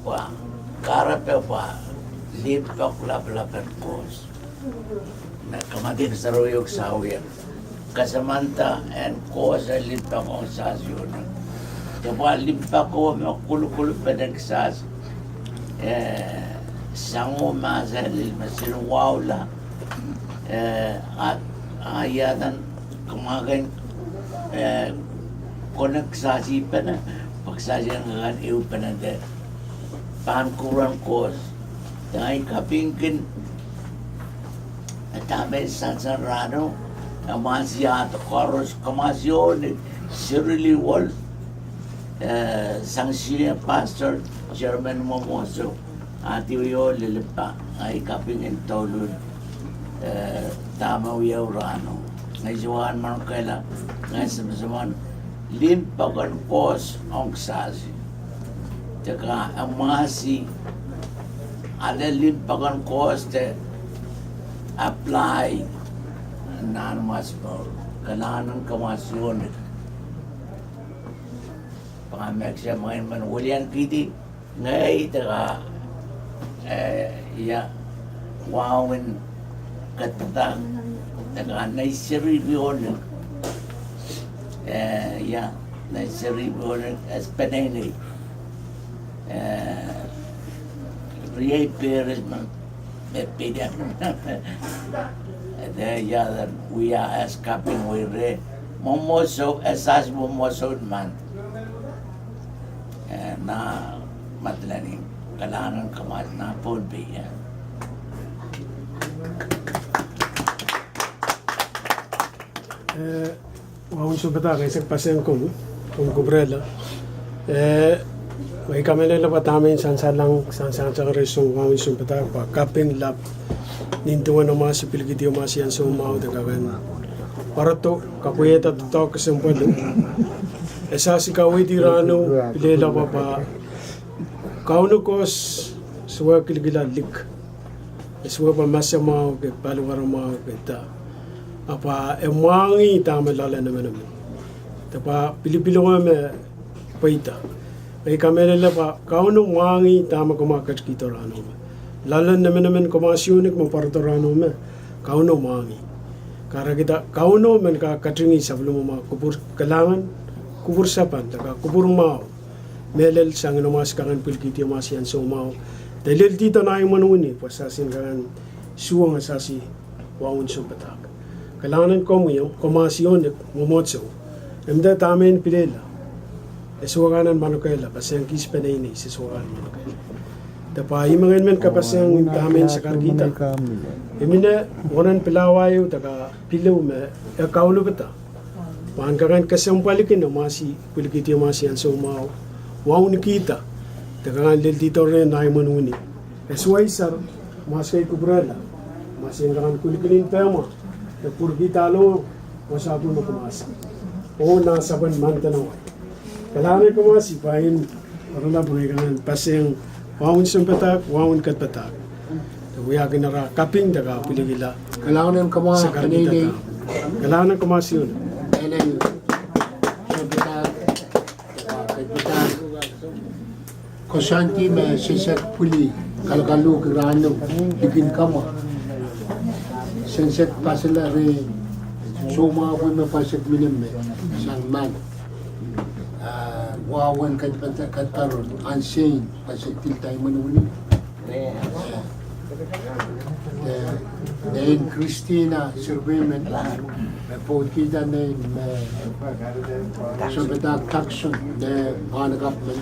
kwa karape pa limpak laplapan kos na kamatin sa royok sawiyan kasamanta and kos ay limpak ang sasyon kaya limpak ko makulukulo pa nagsas sango masalil masinuwawla at ayatan kumagain kung nagsasi pa na pagsasi ang kakan iyo pa na de pangkuran ko dahil kapingkin at tabi sa sarano amasiyato koros kamasyon Sirili Wall Sangsiya Pastor Chairman Momoso ati uyo lilipa ay kapingin tolun tama uyaw rano ngayon man kaila ngayon sa limpagan kos ang sasi. Tsaka ang mga si ada limpagan kos te apply na mas mo kailangan ng kamasyon. Pangamek siya mga manulian kiti ngay taka wawin katata taka naisiribyon naisiribyon espanene Ria Perez man pediak that we are escaping with Ray Momoso esas Momoso man na matlaning kailangan kamat na po biya. Wawun subata kay paseng kung kubrela may kamela pa tamin sansalang sa resong wawun subata pa kaping lap nintuan ng mga sipilgiti yung mga siyan sumaw dagagan para to kakuyeta to kasampalo esa si kaway tirano pilela pa pa kauno kos suwa kilgilalik suwa pa masamaw kay paluwarang mga kita apa emangi tama lala naman tapa pilipilo me paita ay kamera la pa kauno wangi tama kumakat kita rano lala naman komasyonik mo parto rano me kauno wangi kara kita kauno men ka katringi sablo mo kubur kalangan kubur sapan taka kubur mau melel sang no mas kangan pilkiti mas yan so mau dalil dito na ay manuni pasasin kangan suwang asasi wawun so patak kailangan ko mo yung komasyon momotso emda tamen pilela esuwaganan manukela pasang kispanay ni esuwaganan manukela tapa imangan men kapasang tamen sa kargita emina wonan pilawayo taka pilaw me kaulo bata pangkakan kasang palikin no masi pulikiti masi an so mau wow nikita taka lel dito ren ay manuni esuway sar masay kubrala masingan kulikin pema purgi talo masyado na kumasa o nasaban man tanaw kailangan kumasi pahin para na buhay paseng wawun sampatak wawun katpatak kuya kinara kaping daga piligila kailangan ng kumasa kanini kailangan ng kumasi yun enen sampatak katpatak kosanti me sisak puli kalkalu kirano digin kama senset pasala re suma ko na pasat milim sang man wawan kat karon unseen pasat tiltay manuni then Christina surveyment me po kita na so bedak takson de managapment